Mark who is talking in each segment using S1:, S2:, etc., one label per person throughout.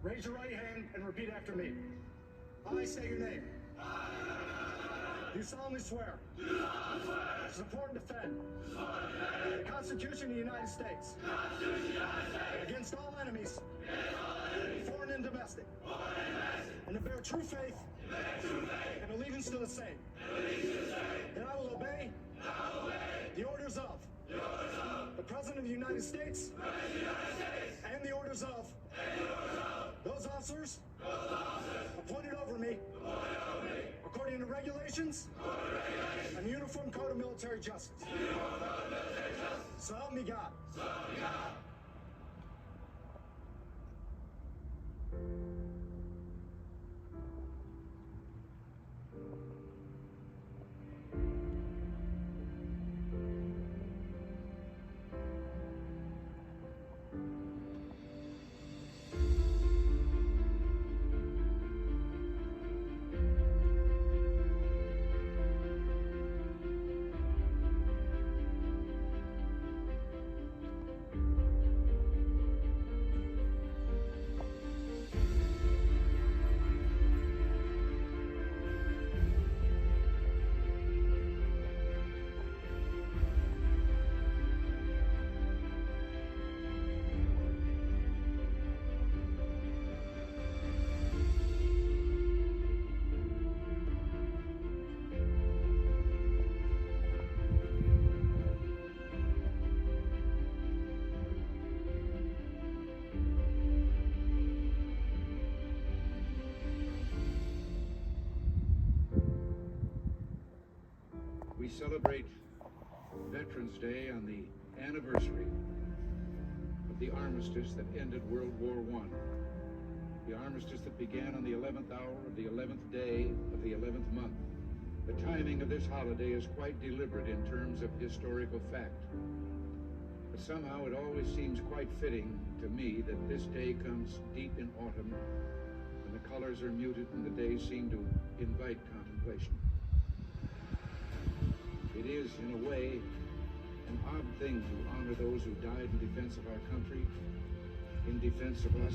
S1: Raise your right hand and repeat after me. I say your name. Do solemnly swear. To support and defend. The Constitution of the United States. Against all enemies. Foreign and domestic. And to bear true faith. And allegiance to the same. That I will obey. The orders of. The President of the United States. And the orders of. Those officers appointed over me according to regulations and the Uniform Code of Military Justice. So help me God.
S2: We celebrate Veterans Day on the anniversary of the armistice that ended World War I. The armistice that began on the 11th hour of the 11th day of the 11th month. The timing of this holiday is quite deliberate in terms of historical fact. But somehow it always seems quite fitting to me that this day comes deep in autumn, when the colors are muted and the days seem to invite contemplation. It is, in a way, an odd thing to honor those who died in defense of our country, in defense of us,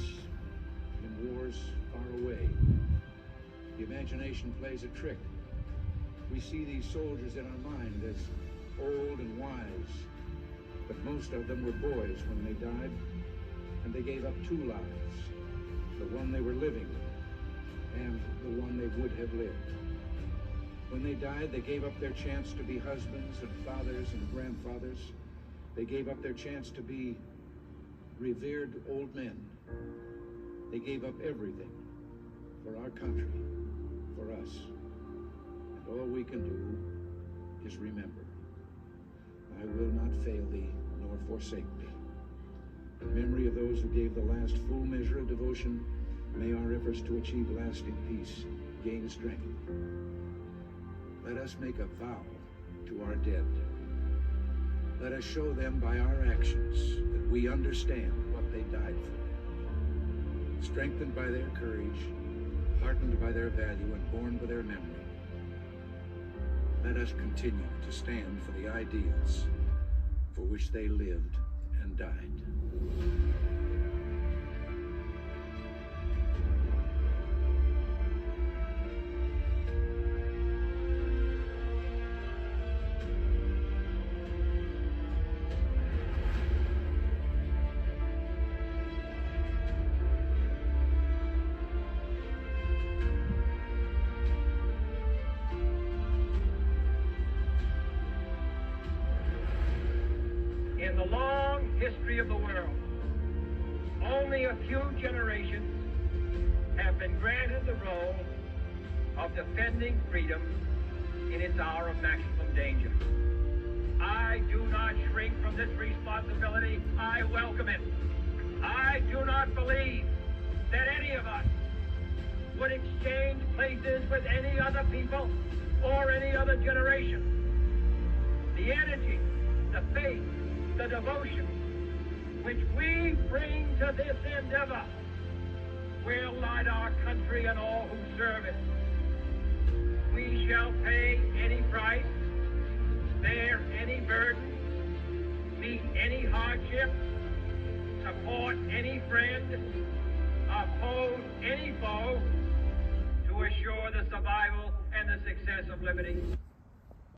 S2: in wars far away. The imagination plays a trick. We see these soldiers in our mind as old and wise, but most of them were boys when they died, and they gave up two lives, the one they were living and the one they would have lived. When they died, they gave up their chance to be husbands and fathers and grandfathers. They gave up their chance to be revered old men. They gave up everything for our country, for us. And all we can do is remember. I will not fail thee, nor forsake thee. In memory of those who gave the last full measure of devotion, may our efforts to achieve lasting peace gain strength. Let us make a vow to our dead. Let us show them by our actions that we understand what they died for. Strengthened by their courage, heartened by their value, and born with their memory, let us continue to stand for the ideals for which they lived and died.
S3: In the long history of the world, only a few generations have been granted the role of defending freedom in its hour of maximum danger. I do not shrink from this responsibility. I welcome it. I do not believe that any of us would exchange places with any other people or any other generation. The energy, the faith, the devotion which we bring to this endeavor will light our country and all who serve it. We shall pay hardship, support any friend, oppose any foe to assure the survival and the success of liberty.